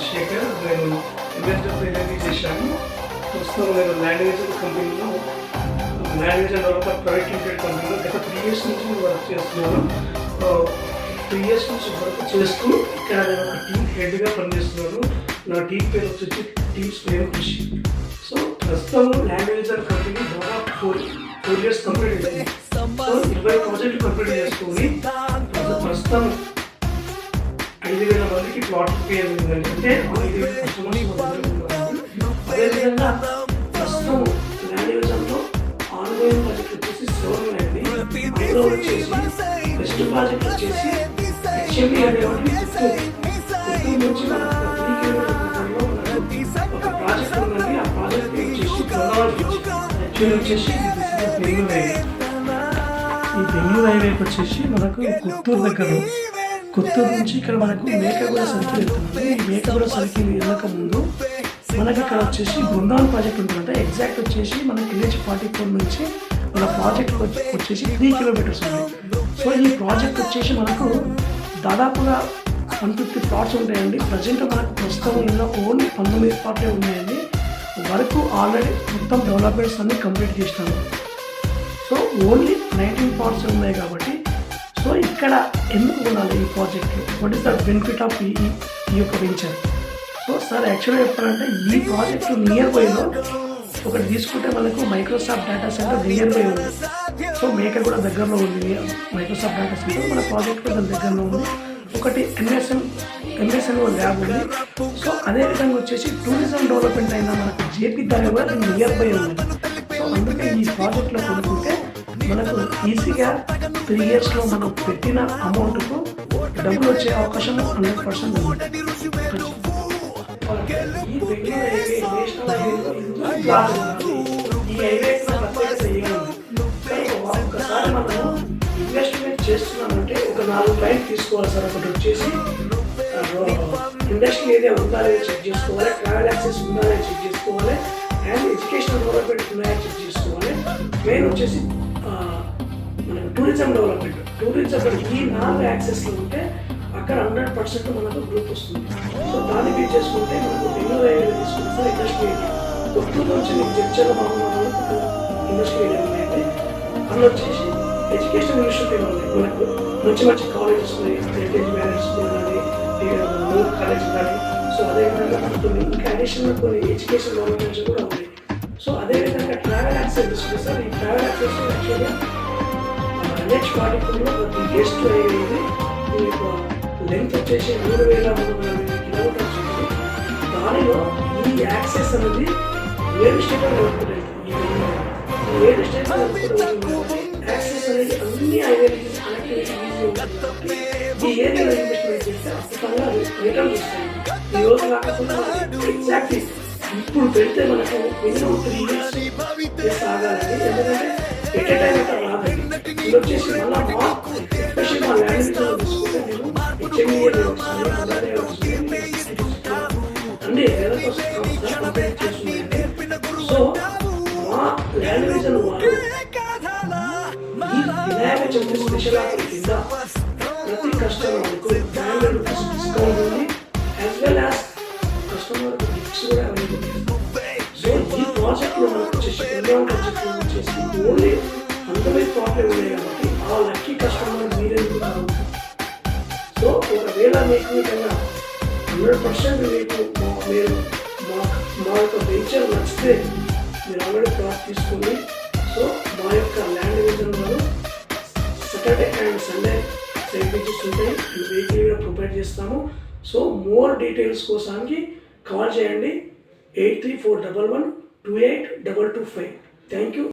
శేఖర్. నేను investor agent చేశాను. ప్రస్తుతం నేను లాంగ్వేజ్ కంపెనీలో లాంగ్వేజ్ డెవలపర్ ప్రైవేట్ లిమిటెడ్ కంపెనీలో గత 3 years నుంచి వర్క్ చేస్తున్నాను. 3 years నుంచి వర్క్ చేస్తూ ఇక్కడ నేను ఒక టీమ్ హెడ్గా పనిచేస్తున్నాను. నా టీం పేరు వచ్చి టీమ్స్ పేరు కృషి. సో ప్రస్తుతం లాంగ్వేజ్ కంపెనీ దాదాపు 4 years కంప్లీట్ అయింది. సో 20 ప్రాజెక్టులు కంప్లీట్ చేసుకుని ప్రస్తుతం 5,000 మందికి ప్లాట్ పే అయిందండి. అంటే 5,000 కస్టమర్స్ అదేవిధంగా ప్రస్తుతం లాంగ్వేజ్లో ఆన్లైన్ ప్రాజెక్ట్ వచ్చేసి 7 అయింది. అందులో వచ్చేసి బెస్ట్ ప్రాజెక్ట్ వచ్చేసి హెచ్ఎండి అనేవాటి పుత్తూరు నుంచి ఒక ప్రాజెక్ట్ ఉందండి. ఆ ప్రాజెక్ట్ వచ్చేసి యాక్చువల్లీ వచ్చేసి బెంగళూరు హైవే. ఈ బెంగళూరు హైవేకి వచ్చేసి మనకు పుత్తూరు దగ్గర, పుత్తూరు నుంచి ఇక్కడ మనకు మేకగూడ సర్కిల్ వెళ్తుంది. ఈ మేకగూడ సర్కిల్ వెళ్ళక ముందు మనకి ఇక్కడ వచ్చేసి బృందావన్ ప్రాజెక్ట్ ఉంటుందంట. ఎగ్జాక్ట్ వచ్చేసి మనకి NH44 నుంచి మన ప్రాజెక్ట్ వచ్చేసి 3 kilometers ఉంది. సో ఈ ప్రాజెక్ట్ వచ్చేసి మనకు దాదాపుగా 150 plots ఉంటాయండి. ప్రజెంట్ మనకు ప్రస్తుతం ఇందులో ఓన్లీ 19 plots ఉన్నాయండి. వరకు ఆల్రెడీ మొత్తం డెవలప్మెంట్స్ అన్ని కంప్లీట్ చేసినాము. సో ఓన్లీ 19 plots ఉన్నాయి కాబట్టి సో ఇక్కడ ఎందుకు కొనాలి ఈ project? What is the benefit of ఈ యొక్క వెంచర్? సో సార్ యాక్చువల్గా చెప్పాలంటే ఈ ప్రాజెక్ట్ నియర్ బైలో ఒకటి తీసుకుంటే మనకు Microsoft data centre near by ఉంది. సో మేకర్ కూడా దగ్గరలో ఉంది. మైక్రోసాఫ్ట్ డేటా సెంటర్ మన ప్రాజెక్ట్ కూడా దగ్గరలో ఉంది. ఒకటి MSNO ల్యాబ్ ఉంది. సో అదేవిధంగా వచ్చేసి టూరిజం డెవలప్మెంట్ అయిన మనకు JP దాని కూడా నియర్ బై ఉంది. సో అందుకే ఈ ప్రాజెక్ట్లో కొనుక్కుంటే మనకు ఈజీగా 3 yearsలో మనం పెట్టిన అమౌంట్కు డబ్బులు వచ్చే అవకాశం 100% ఉంది. ఈ బెంగళూరు హైవే నేషనల్ హైవేలో ఈ హైవేలో ప్రత్యేకత ఏముంది? ఒకసారి మనము ఇన్వెస్ట్మెంట్ చేస్తున్నామంటే ఒక 4 పాయింట్ తీసుకోవాలి సార్. ఒకటి వచ్చేసి ఇండస్ట్రీ ఏరియా ఉందా లేదా చెక్ చేసుకోవాలి, ట్రావెల్ యాక్సెస్ ఉందా లేదా చెక్ చేసుకోవాలి, అండ్ ఎడ్యుకేషనల్ డెవలప్మెంట్ ఉన్నాయా చెక్ చేసుకోవాలి. మెయిన్ వచ్చేసి మనకు టూరిజం డెవలప్మెంట్. టూరిజం ఈ 4 యాక్సెస్లు ఉంటే అక్కడ 100% మనకు గ్రూప్ వస్తుంది. సో దాన్ని బీట్ చేసుకుంటే మనకు బెంగళూరు ఏరియా తీసుకుంటే సార్ ఇండస్ట్రీ ఏరియా కొత్తూరు నుంచి మీకు చర్చల మామూలు ఇండస్ట్రీ ఏరియా ఉన్నాయండి. అందులో వచ్చేసి ఎడ్యుకేషనల్ ఇన్స్టిట్యూట్ ఉన్నాయి. మనకు మంచి మంచి కాలేజెస్ ఉన్నాయి. హెరిటేజ్ మ్యారేజ్ స్కూల్ కానీ కాలేజ్ కానీ. సో అదేవిధంగా మనకు ఇంకా అడిషనల్ కొన్ని ఎడ్యుకేషన్ డెవలప్మెంట్స్ కూడా ఉన్నాయి. సో అదేవిధంగా ట్రావెల్ యాక్సెస్ తీసుకుంటే సార్ ఈ ట్రావెల్ యాక్సెస్ యాక్చువల్గా NH44లో బిగ్గెస్ట్ హైవే ఇది. మీకు లెంత్ వచ్చేసి 3,340 kilometers ఉంది. దానిలో ఈ యాక్సెస్ అనేది 7 స్టేట్లలో ఉంటుంది. ఈ 7 స్టేట్లలో యాక్సెస్ అనేది అన్ని హైవేలకి కనెక్టివిటీ ఈజీ ఉంటుంది. ఈ ఏరియాలో ఇన్వెస్ట్మెంట్ చేస్తే అద్భుతంగా రిటర్న్ వస్తాయి. ఈ రోజు కాకుండా ఎగ్జాక్ట్లీ ఇప్పుడు పెడితే మనకు మినిమం 3 years ఆగాలండి. ఎందుకంటే ఎట్ ఏ టైం అయితే రాదండి. ఇది వచ్చేసి మళ్ళీ ఎస్పెషల్లీ మా లాంగ్వేజ్ తీసుకుంటే నేను HME వస్తుంది, అలాగే వస్తుంది అన్ని కంప్లీట్ చేస్తుంది. సో మా లాంగ్వేజ్ వారు ఈ వినాయక చవితి స్పెషల్ ఆఫర్ కింద ప్రతి కస్టమర్కు 900 rupees డిస్కౌంట్ ఉంది. As well as customer gifts కూడా అవైలబుల్. సో ఈ ప్రాజెక్ట్లో మనకు వచ్చేసి ఓన్లీ 100 plots ఉన్నాయి కాబట్టి ఆ లక్కీ కస్టమర్ మీరే ఉంటారు. సో ఒకవేళ మీకు విధంగా 100% మీకు మీరు మా యొక్క వెంచర్ నచ్చితే మీరు ఆల్రెడీ ప్లాట్ తీసుకొని సో మా యొక్క ల్యాండ్ విజన్లో Saturday and Sunday site visits ఉంటాయి. వెహికల్ కూడా ప్రొవైడ్ చేస్తాము. సో మోర్ డీటెయిల్స్ కోసానికి కాల్ చేయండి 8341128225. Thank you.